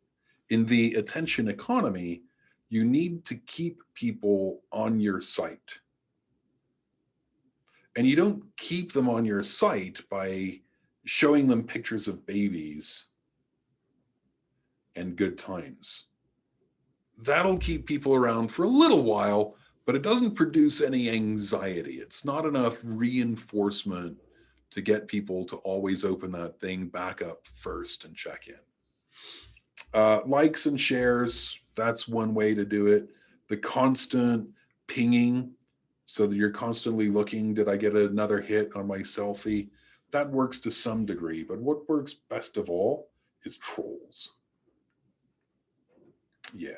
In the attention economy, you need to keep people on your site. And you don't keep them on your site by showing them pictures of babies and good times. That'll keep people around for a little while, but it doesn't produce any anxiety. It's not enough reinforcement to get people to always open that thing back up first and check in. Likes and shares, that's one way to do it. The constant pinging, so that you're constantly looking, did I get another hit on my selfie? That works to some degree, but what works best of all is trolls. Yeah.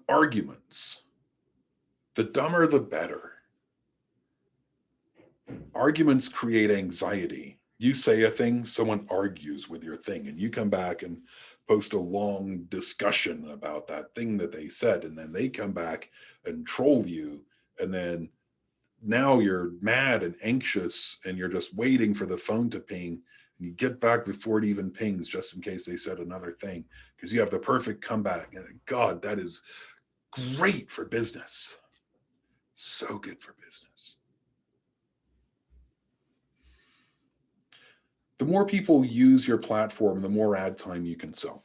Arguments. The dumber, the better. Arguments create anxiety. You say a thing, someone argues with your thing, and you come back and post a long discussion about that thing that they said, and then they come back and troll you, and then now you're mad and anxious, and you're just waiting for the phone to ping, and you get back before it even pings just in case they said another thing, because you have the perfect comeback. And God, that is great for business. So good for business. The more people use your platform, the more ad time you can sell.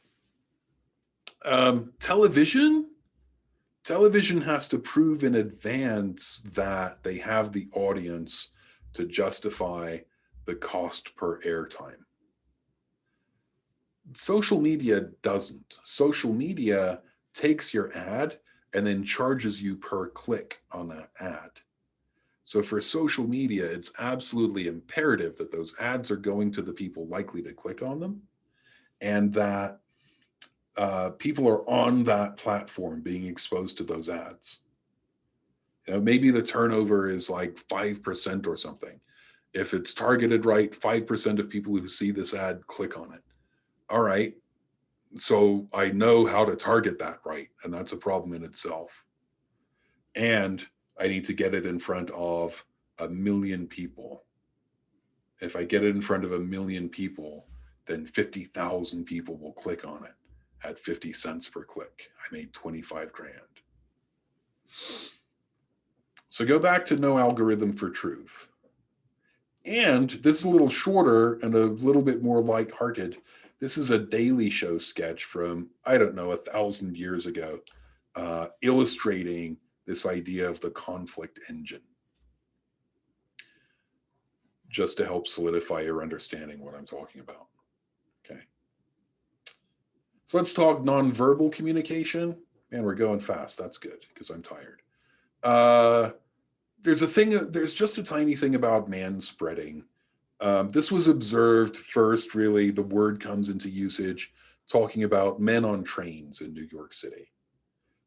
Television has to prove in advance that they have the audience to justify the cost per airtime. Social media doesn't. Social media takes your ad and then charges you per click on that ad. So for social media, it's absolutely imperative that those ads are going to the people likely to click on them, and that people are on that platform being exposed to those ads. You know, maybe the turnover is like 5% or something. If it's targeted right, 5% of people who see this ad click on it. All right. So I know how to target that right. And that's a problem in itself. And I need to get it in front of 1 million people. If I get it in front of 1 million people, then 50,000 people will click on it at 50 cents per click. I made 25 grand. So go back to no algorithm for truth. And this is a little shorter and a little bit more lighthearted. This is a Daily Show sketch from, I don't know, 1,000 years ago, illustrating this idea of the conflict engine, just to help solidify your understanding what I'm talking about. Okay. So let's talk nonverbal communication. Man, we're going fast. That's good because I'm tired. There's just a tiny thing about man spreading. This was observed first, really, the word comes into usage talking about men on trains in New York City.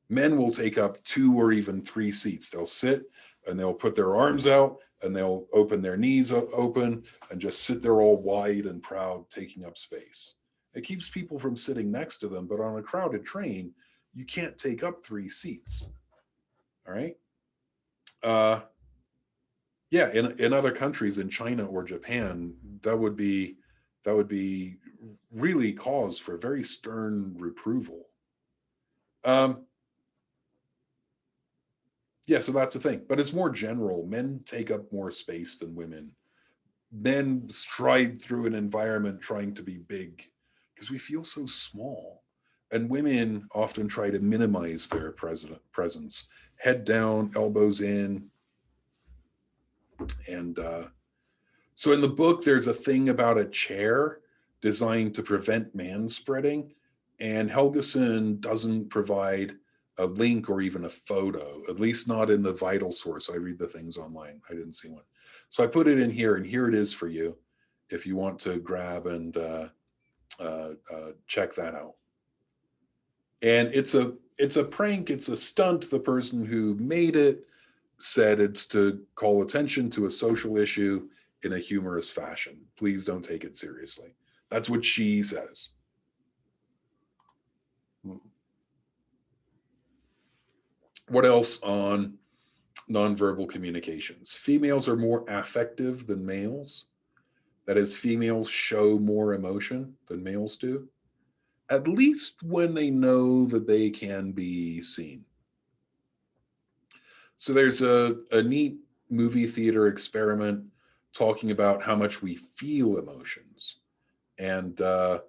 Men will take up 2 or even 3 seats. They'll sit and they'll put their arms out and they'll open their knees open and just sit there all wide and proud, taking up space. It keeps people from sitting next to them, but on a crowded train, you can't take up 3 seats. All right. Yeah, in other countries, in China or Japan, that would be really cause for very stern reproval. Yeah, so that's the thing. But it's more general. Men take up more space than women. Men stride through an environment trying to be big because we feel so small. And women often try to minimize their presence, head down, elbows in. And so in the book, there's a thing about a chair designed to prevent man spreading. And Helgeson doesn't provide a link or even a photo, at least not in the vital source. I read the things online. I didn't see one. So I put it in here, and here it is for you if you want to grab and check that out. And it's a prank. It's a stunt. The person who made it said it's to call attention to a social issue in a humorous fashion. Please don't take it seriously. That's what she says. What else on nonverbal communications? Females are more affective than males. That is, females show more emotion than males do, at least when they know that they can be seen. So there's a neat movie theater experiment talking about how much we feel emotions. And so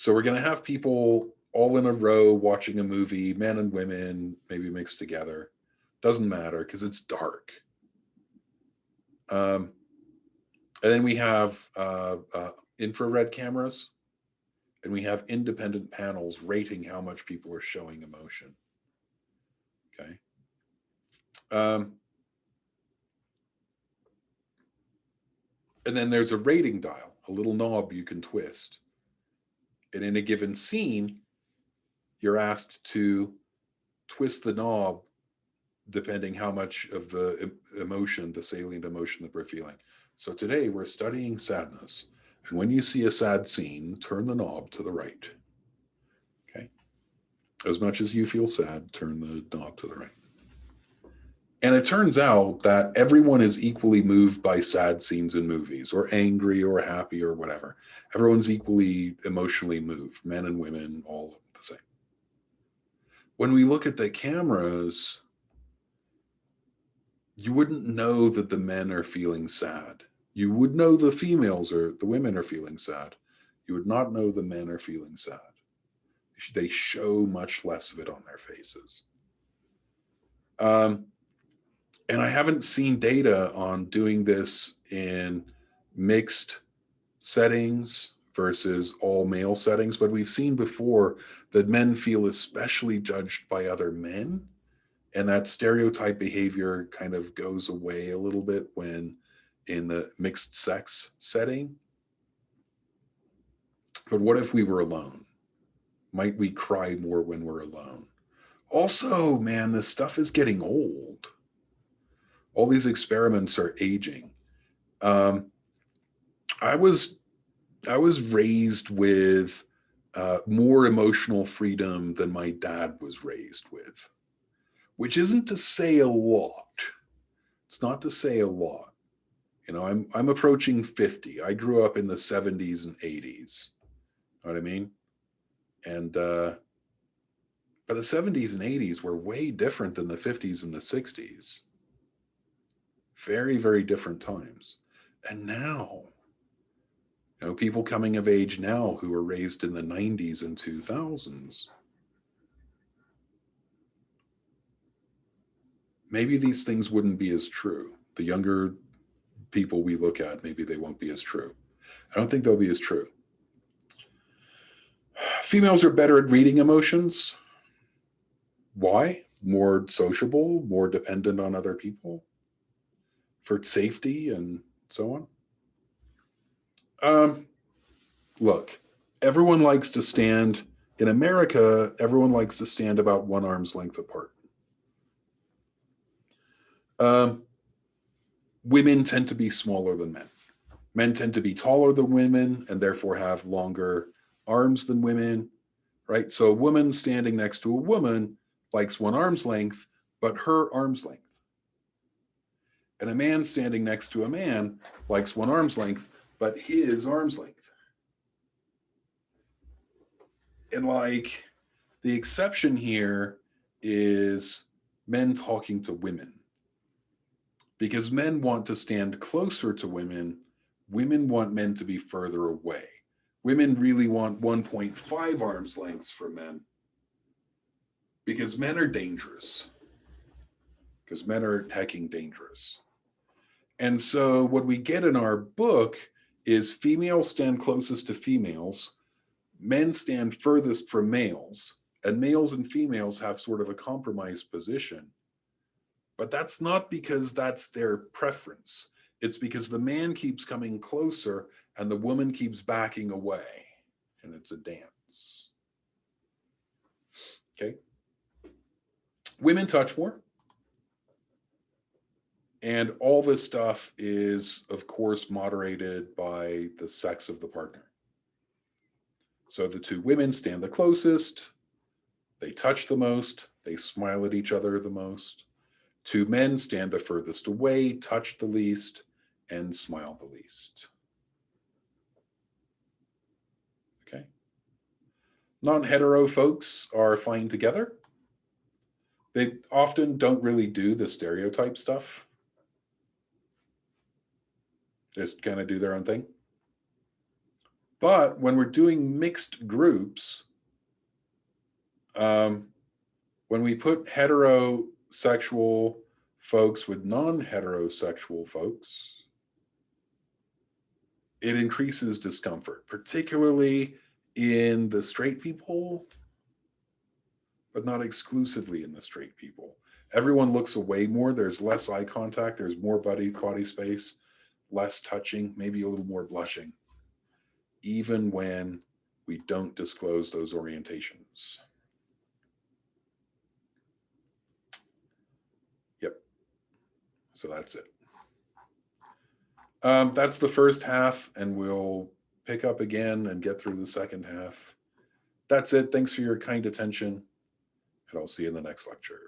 we're going to have people all in a row watching a movie, men and women, maybe mixed together. Doesn't matter because it's dark. And then we have infrared cameras, and we have independent panels rating how much people are showing emotion. Okay. And then there's a rating dial, a little knob you can twist. And in a given scene, you're asked to twist the knob depending how much of the emotion, the salient emotion that we're feeling. So today we're studying sadness. And when you see a sad scene, turn the knob to the right. Okay. As much as you feel sad, turn the knob to the right. And it turns out that everyone is equally moved by sad scenes in movies, or angry or happy or whatever. Everyone's equally emotionally moved, men and women, all the same. When we look at the cameras, you wouldn't know that the men are feeling sad. You would know the females or the women are feeling sad. You would not know the men are feeling sad. They show much less of it on their faces. And I haven't seen data on doing this in mixed settings versus all male settings, but we've seen before that men feel especially judged by other men. And that stereotype behavior kind of goes away a little bit when in the mixed sex setting. But what if we were alone? Might we cry more when we're alone? Also, man, this stuff is getting old. All these experiments are aging. I was raised with more emotional freedom than my dad was raised with, which isn't to say a lot. It's not to say a lot. You know, I'm approaching 50. I grew up in the 70s and 80s. Know what I mean? And but the 70s and 80s were way different than the 50s and the 60s. Very, very different times. And now, you know, people coming of age now who were raised in the 90s and 2000s, maybe these things wouldn't be as true. The younger people we look at, maybe they won't be as true. I don't think they'll be as true. Females are better at reading emotions. Why? More sociable, more dependent on other people for safety and so on. Look, everyone likes to stand in America. Everyone likes to stand about one arm's length apart. women tend to be smaller than men. Men tend to be taller than women and therefore have longer arms than women, right? So a woman standing next to a woman likes one arm's length, but her arm's length. And a man standing next to a man likes one arm's length, but his arm's length. And like the exception here is men talking to women. Because men want to stand closer to women, women want men to be further away. Women really want 1.5 arms lengths from men because men are dangerous. Because men are hecking dangerous. And so what we get in our book is females stand closest to females, men stand furthest from males, and males and females have sort of a compromised position. But that's not because that's their preference. It's because the man keeps coming closer and the woman keeps backing away. And it's a dance. Okay. Women touch more. And all this stuff is, of course, moderated by the sex of the partner. So the two women stand the closest, they touch the most, they smile at each other the most. Two men stand the furthest away, touch the least, and smile the least. Okay. Non-hetero folks are fine together. They often don't really do the stereotype stuff. Just kind of do their own thing. But when we're doing mixed groups, when we put heterosexual folks with non-heterosexual folks, it increases discomfort, particularly in the straight people, but not exclusively in the straight people. Everyone looks away more. There's less eye contact. There's more body space, less touching, maybe a little more blushing, even when we don't disclose those orientations. Yep. So that's it. That's the first half, and we'll pick up again and get through the second half. That's it. Thanks for your kind attention, and I'll see you in the next lecture.